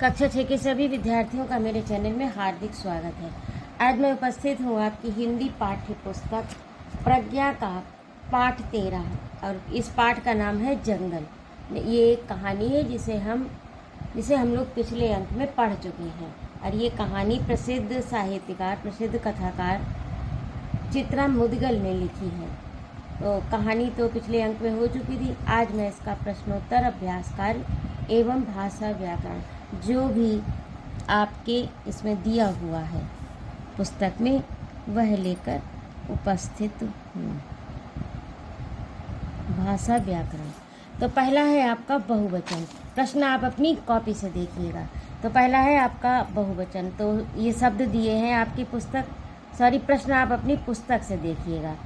कक्षा 6 के सभी विद्यार्थियों का मेरे चैनल में हार्दिक स्वागत है। आज मैं उपस्थित हूँ आपकी हिंदी पाठ्य पुस्तक प्रज्ञा का पाठ 13 और इस पाठ का नाम है जंगल। ये एक कहानी है जिसे हम लोग पिछले अंक में पढ़ चुके हैं और ये कहानी प्रसिद्ध साहित्यकार, प्रसिद्ध कथाकार चित्रा मुदगल ने लिखी है। तो कहानी तो पिछले अंक में हो चुकी थी। आज मैं इसका प्रश्नोत्तर अभ्यास कार्य एवं भाषा व्याकरण जो भी आपके इसमें दिया हुआ है पुस्तक में वह लेकर उपस्थित हूँ। भाषा व्याकरण तो पहला है आपका बहुवचन। प्रश्न आप अपनी कॉपी से देखिएगा। तो पहला है आपका बहुवचन। तो ये शब्द दिए हैं आपकी प्रश्न आप अपनी पुस्तक से देखिएगा।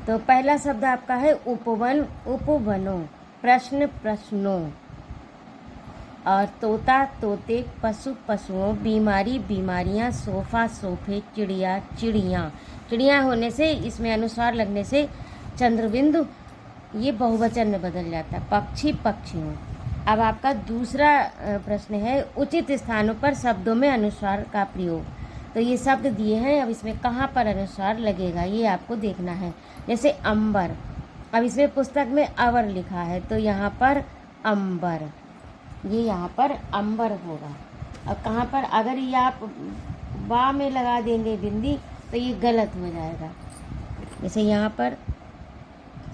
तो पहला शब्द आपका है उपवन, उपवनों, प्रश्न, प्रश्नों, और तोता, तोते, पशु, पशुओं, बीमारी, बीमारियां, सोफा, सोफे, चिड़िया, चिड़ियाँ। चिड़िया होने से इसमें अनुस्वार लगने से चंद्रबिंदु ये बहुवचन में बदल जाता है। पक्षी, पक्षियों। अब आपका दूसरा प्रश्न है उचित स्थानों पर शब्दों में अनुस्वार का प्रयोग। तो ये शब्द दिए हैं, अब इसमें कहाँ पर अनुस्वार लगेगा ये आपको देखना है। जैसे अंबर, अब इसमें पुस्तक में अवर लिखा है तो यहाँ पर अंबर, ये यहाँ पर अंबर होगा। अब कहाँ पर अगर ये आप बा में लगा देंगे बिंदी तो ये गलत हो जाएगा। जैसे यहाँ पर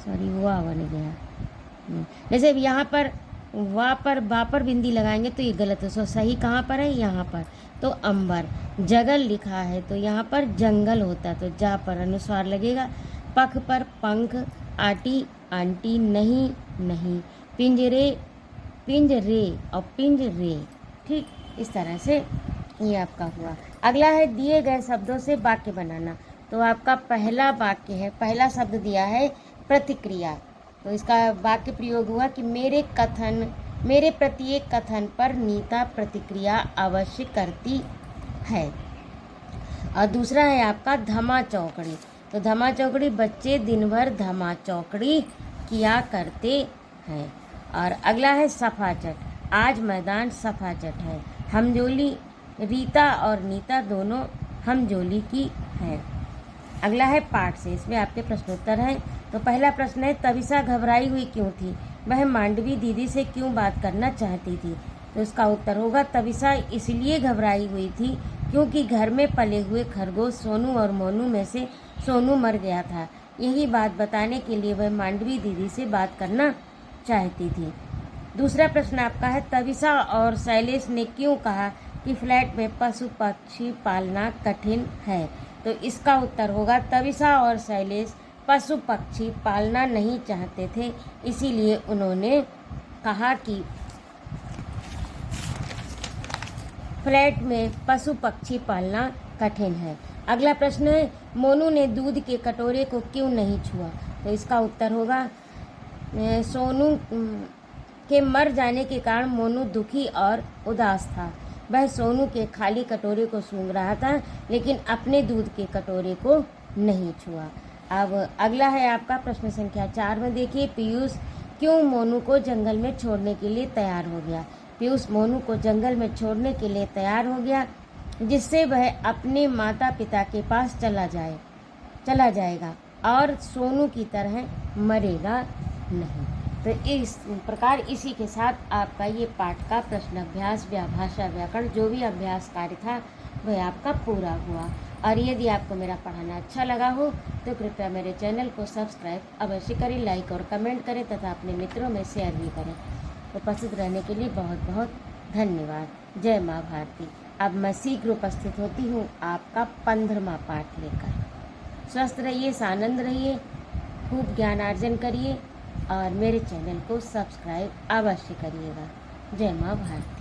वाह बन गया। जैसे यहाँ पर वा पर बा पर बिंदी लगाएंगे तो ये गलत हो। सही कहाँ पर है? यहाँ पर। तो अंबर। जगल लिखा है तो यहाँ पर जंगल होता तो जा पर अनुस्वार लगेगा। पख पर पंख, आटी, आंटी, नहीं, नहीं। पिंजरे, पिंजरे और पिंजरे। ठीक इस तरह से ये आपका हुआ। अगला है दिए गए शब्दों से वाक्य बनाना। तो आपका पहला वाक्य है, पहला शब्द दिया है प्रतिक्रिया। तो इसका वाक्य प्रयोग हुआ कि मेरे प्रत्येक कथन पर नीता प्रतिक्रिया अवश्य करती है। और दूसरा है आपका धमा चौकड़ी। तो धमा चौकड़ी, बच्चे दिन भर धमा चौकड़ी किया करते हैं। और अगला है सफाचट, आज मैदान सफाचट है। हमजोली, रीता और नीता दोनों हमजोली की है। अगला है पाठ से, इसमें आपके प्रश्नोत्तर हैं। तो पहला प्रश्न है तविसा घबराई हुई क्यों थी? वह मांडवी दीदी से क्यों बात करना चाहती थी? तो इसका उत्तर होगा तविसा इसलिए घबराई हुई थी क्योंकि घर में पले हुए खरगोश सोनू और मोनू में से सोनू मर गया था। यही बात बताने के लिए वह मांडवी दीदी से बात करना चाहती थी। दूसरा प्रश्न आपका है तविसा और शैलेश ने क्यों कहा कि फ्लैट में पशु पक्षी पालना कठिन है? तो इसका उत्तर होगा तविसा और शैलेश पशु पक्षी पालना नहीं चाहते थे, इसीलिए उन्होंने कहा कि फ्लैट में पशु पक्षी पालना कठिन है। अगला प्रश्न है मोनू ने दूध के कटोरे को क्यों नहीं छुआ? तो इसका उत्तर होगा सोनू के मर जाने के कारण मोनू दुखी और उदास था। वह सोनू के खाली कटोरे को सूंघ रहा था लेकिन अपने दूध के कटोरे को नहीं छुआ। अब अगला है आपका प्रश्न संख्या 4 में देखिए पीयूष क्यों मोनू को जंगल में छोड़ने के लिए तैयार हो गया? पीयूष मोनू को जंगल में छोड़ने के लिए तैयार हो गया जिससे वह अपने माता पिता के पास चला जाएगा और सोनू की तरह मरेगा नहीं। तो इस प्रकार इसी के साथ आपका ये पाठ का प्रश्न अभ्यास भाषा व्याकरण जो भी अभ्यास कार्य था वह आपका पूरा हुआ। और यदि आपको मेरा पढ़ाना अच्छा लगा हो तो कृपया मेरे चैनल को सब्सक्राइब अवश्य करें, लाइक और कमेंट करें तथा अपने मित्रों में शेयर भी करें। उपस्थित रहने के लिए बहुत बहुत धन्यवाद। जय माँ भारती। अब मैं शीघ्र उपस्थित होती हूँ आपका 15वां पाठ लेकर। स्वस्थ रहिए, सानंद रहिए, खूब ज्ञानार्जन करिए और मेरे चैनल को सब्सक्राइब अवश्य करिएगा। जय माँ भारती।